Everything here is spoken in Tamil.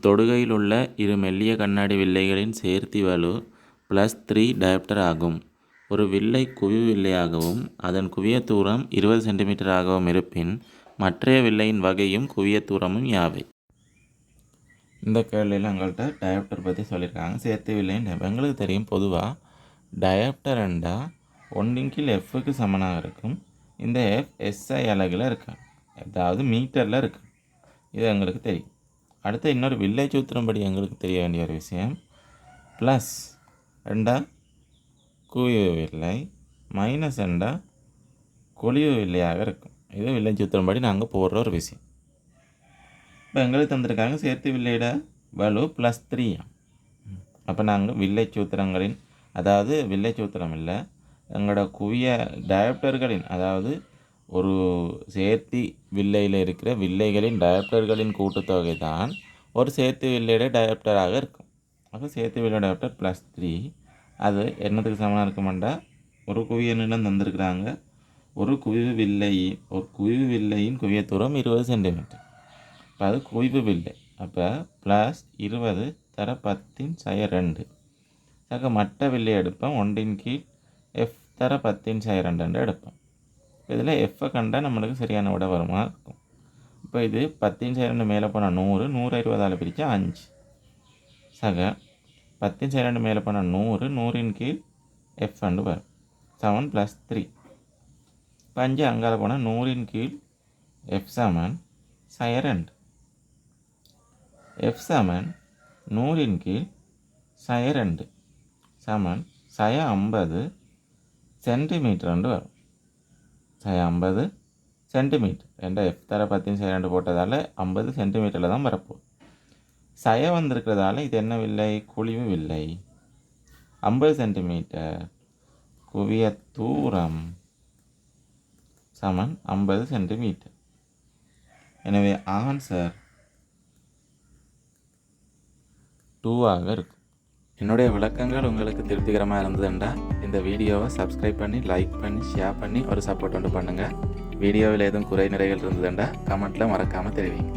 தொடுகையில் உள்ள இரு மெல்லிய கண்ணாடி வில்லைகளின் சேர்த்தி வலு +3 டயாப்டர் ஆகும். ஒரு வில்லை குவிவு வில்லையாகவும் அதன் குவிய தூரம் 20 சென்டிமீட்டர் ஆகவும் இருப்பின் மற்றைய வில்லையின் வகையும் குவிய தூரமும் யாவை? இந்த கேள்வியில் எங்கள்கிட்ட டயாப்டர் பற்றி சொல்லியிருக்காங்க. சேர்த்து வில்லையின் எங்களுக்கு தெரியும், பொதுவாக டயாப்டர் என்றால் 1/Fக்கு சமனாக இருக்கும். இந்த F SI அலகில் இருக்கு, அதாவது மீட்டரில் இருக்கு. இது எங்களுக்கு தெரியும். அடுத்து இன்னொரு வில்லை சூத்திரம்படி எங்களுக்கு தெரிய வேண்டிய ஒரு விஷயம், ப்ளஸ் ரெண்டால் குவிவு வில்லை, மைனஸ் ரெண்டால் கொழிவு வில்லையாக இருக்கும். இது வில்லை சூத்திரம்படி நாங்கள் போடுற ஒரு விஷயம். இப்போ எங்களுக்கு தந்திருக்காங்க சேர்த்து வில்லையோட வலு +3. அப்போ நாங்கள் வில்லை சூத்திரங்களின், அதாவது வில்லை சூத்திரம் இல்லை, எங்களோட குவிய டயாப்டர்களின், அதாவது ஒரு சேர்த்தி வில்லையில் இருக்கிற வில்லைகளின் டயாப்டர்களின் கூட்டுத்தொகை தான் ஒரு சேர்த்து வில்லையோட டயாப்டராக இருக்கும். அப்போ சேர்த்து வில்லையோட டயாப்டர் +3. அது என்னத்துக்கு சமனாக இருக்குமாண்டா, ஒரு குவிய நீளம் தந்திருக்கிறாங்க, ஒரு குவிவு வில்லையின் குவிய தூரம் 20 சென்டிமீட்டர். இப்போ அது குவிவு வில்லை. அப்போ +20 × 10^2 சக மட்ட வில்லை எடுப்போம். 1/F × 10^2 எடுப்போம். இதில் Fஐ கண்டால் நம்மளுக்கு சரியான விட வருமா இருக்கும். இப்போ இது 10^2 மேலே போனால் 100, 120ஆல் பிரித்தா 5 சக 10^2 மேலே போனால் 100, 100/F வரும் சமன் +3. 5 அங்கால போனால் 100/F சமன் -2. F சமன் 100/2 சமன் 50 சென்டிமீட்டர் வரும். 50 சென்டிமீட்டர் என்ற F × 10^2 போட்டதால் 50 சென்டிமீட்டரில் தான் வரப்போகுது. வந்திருக்கிறதால இது என்ன வில்லை? குழிவு வில்லை. 50 சென்டிமீட்டர் குவிய தூரம் சமன் 50 சென்டிமீட்டர். எனவே ஆன்சர் 2 ஆக இருக்கும். என்னுடைய விளக்கங்கள் உங்களுக்கு திருப்திகரமாக இருந்ததுன்றால் இந்த வீடியோவை சப்ஸ்கிரைப் பண்ணி, லைக் பண்ணி, ஷேர் பண்ணி ஒரு சப்போர்ட் பண்ணுங்கள். வீடியோவில் எதுவும் குறை நிறைகள் இருந்ததுன்றால் கமெண்ட்டில் மறக்காமல் தெரிவிங்க.